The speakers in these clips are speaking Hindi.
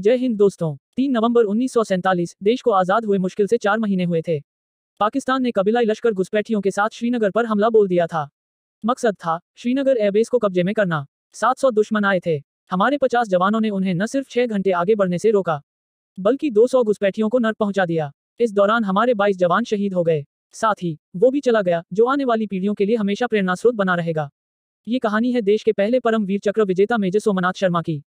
जय हिंद दोस्तों। 3 नवंबर 1947 देश को आज़ाद हुए मुश्किल से 4 महीने हुए थे। पाकिस्तान ने कबीलाई लश्कर घुसपैठियों के साथ श्रीनगर पर हमला बोल दिया था। मकसद था श्रीनगर एयरबेस को कब्जे में करना। 700 दुश्मन आए थे। हमारे 50 जवानों ने उन्हें न सिर्फ 6 घंटे आगे बढ़ने से रोका, बल्कि 200 घुसपैठियों को नर पहुंचा दिया। इस दौरान हमारे 22 जवान शहीद हो गए। साथ ही वो भी चला गया जो आने वाली पीढ़ियों के लिए हमेशा प्रेरणा स्रोत बना रहेगा। ये कहानी है देश के पहले परम वीर चक्र विजेता मेजर सोमनाथ शर्मा की।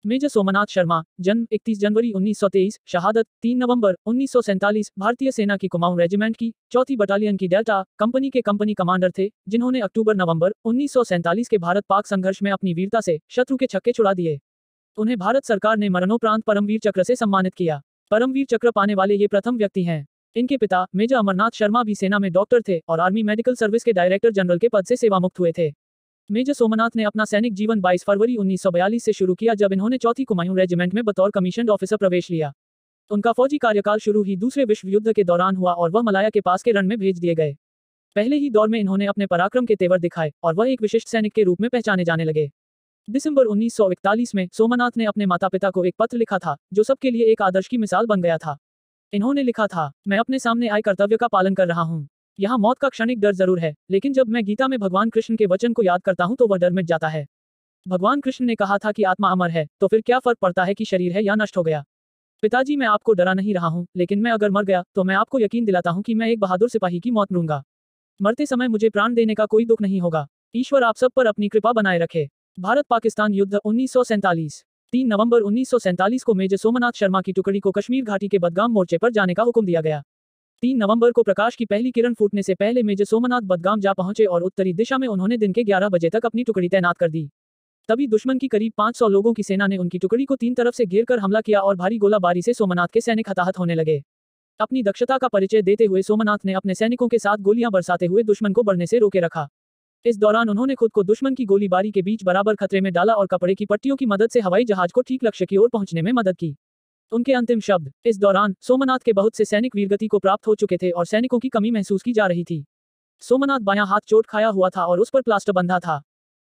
मेजर सोमनाथ शर्मा, जन्म 31 जनवरी 1923, शहादत 3 नवंबर 1947, भारतीय सेना की कुमाऊं रेजिमेंट की 4th बटालियन की डेल्टा कंपनी के कंपनी कमांडर थे, जिन्होंने अक्टूबर-नवंबर 1947 के भारत-पाक संघर्ष में अपनी वीरता से शत्रु के छक्के छुड़ा दिए। उन्हें भारत सरकार ने मरणोपरांत परमवीर चक्र से सम्मानित किया। परमवीर चक्र पाने वाले ये प्रथम व्यक्ति हैं। इनके पिता मेजर अमरनाथ शर्मा भी सेना में डॉक्टर थे और आर्मी मेडिकल सर्विस के डायरेक्टर जनरल के पद से सेवामुक्त हुए थे। मेजर सोमनाथ ने अपना सैनिक जीवन 22 फरवरी 1942 से शुरू किया, जब इन्होंने 4th कुमाऊं रेजिमेंट में बतौर कमीशन्ड ऑफिसर प्रवेश लिया। उनका फौजी कार्यकाल शुरू ही दूसरे विश्व युद्ध के दौरान हुआ और वह मलाया के पास के रण में भेज दिए गए। पहले ही दौर में इन्होंने अपने पराक्रम के तेवर दिखाए और वह एक विशिष्ट सैनिक के रूप में पहचाने जाने लगे। दिसंबर 1941 में सोमनाथ ने अपने माता पिता को एक पत्र लिखा था, जो सबके लिए एक आदर्श की मिसाल बन गया था। इन्होंने लिखा था, मैं अपने सामने आए कर्तव्य का पालन कर रहा हूँ। यहाँ मौत का क्षणिक डर जरूर है, लेकिन जब मैं गीता में भगवान कृष्ण के वचन को याद करता हूँ तो वह डर मिट जाता है। भगवान कृष्ण ने कहा था कि आत्मा अमर है, तो फिर क्या फर्क पड़ता है कि शरीर है या नष्ट हो गया। पिताजी, मैं आपको डरा नहीं रहा हूँ, लेकिन मैं अगर मर गया तो मैं आपको यकीन दिलाता हूँ कि मैं एक बहादुर सिपाही की मौत मरूंगा। मरते समय मुझे प्राण देने का कोई दुख नहीं होगा। ईश्वर आप सब पर अपनी कृपा बनाए रखे। भारत पाकिस्तान युद्ध 1947। 3 नवंबर 1947 को मेजर सोमनाथ शर्मा की टुकड़ी को कश्मीर घाटी के बदगाम मोर्चे पर जाने का हुक्म दिया गया। 3 नवंबर को प्रकाश की पहली किरण फूटने से पहले मेजर सोमनाथ बदगाम जा पहुंचे और उत्तरी दिशा में उन्होंने दिन के 11 बजे तक अपनी टुकड़ी तैनात कर दी। तभी दुश्मन की करीब 500 लोगों की सेना ने उनकी टुकड़ी को 3 तरफ से घेर कर हमला किया और भारी गोलाबारी से सोमनाथ के सैनिक हताहत होने लगे। अपनी दक्षता का परिचय देते हुए सोमनाथ ने अपने सैनिकों के साथ गोलियां बरसाते हुए दुश्मन को बढ़ने से रोके रखा। इस दौरान उन्होंने खुद को दुश्मन की गोलीबारी के बीच बराबर खतरे में डाला और कपड़े की पट्टियों की मदद से हवाई जहाज को ठीक लक्ष्य की ओर पहुंचने में मदद की। उनके अंतिम शब्द। इस दौरान सोमनाथ के बहुत से सैनिक वीरगति को प्राप्त हो चुके थे और सैनिकों की कमी महसूस की जा रही थी। सोमनाथ बायां हाथ चोट खाया हुआ था और उस पर प्लास्टर बंधा था।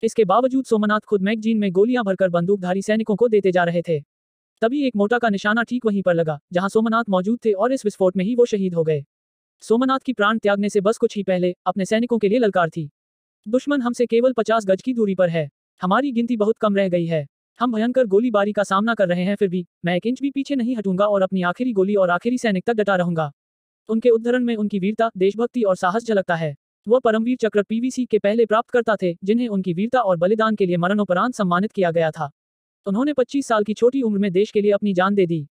इसके बावजूद सोमनाथ खुद मैगजीन में गोलियां भरकर बंदूकधारी सैनिकों को देते जा रहे थे। तभी एक मोटा का निशाना ठीक वहीं पर लगा जहां सोमनाथ मौजूद थे और इस विस्फोट में ही वो शहीद हो गए। सोमनाथ की प्राण त्यागने से बस कुछ ही पहले अपने सैनिकों के लिए ललकार थी। दुश्मन हमसे केवल 50 गज की दूरी पर है। हमारी गिनती बहुत कम रह गई है। हम भयंकर गोलीबारी का सामना कर रहे हैं, फिर भी मैं एक इंच भी पीछे नहीं हटूंगा और अपनी आखिरी गोली और आखिरी सैनिक तक डटा रहूंगा। उनके उद्धरण में उनकी वीरता, देशभक्ति और साहस झलकता है। वह परमवीर चक्र पीवीसी के पहले प्राप्तकर्ता थे, जिन्हें उनकी वीरता और बलिदान के लिए मरणोपरांत सम्मानित किया गया था। उन्होंने 25 साल की छोटी उम्र में देश के लिए अपनी जान दे दी।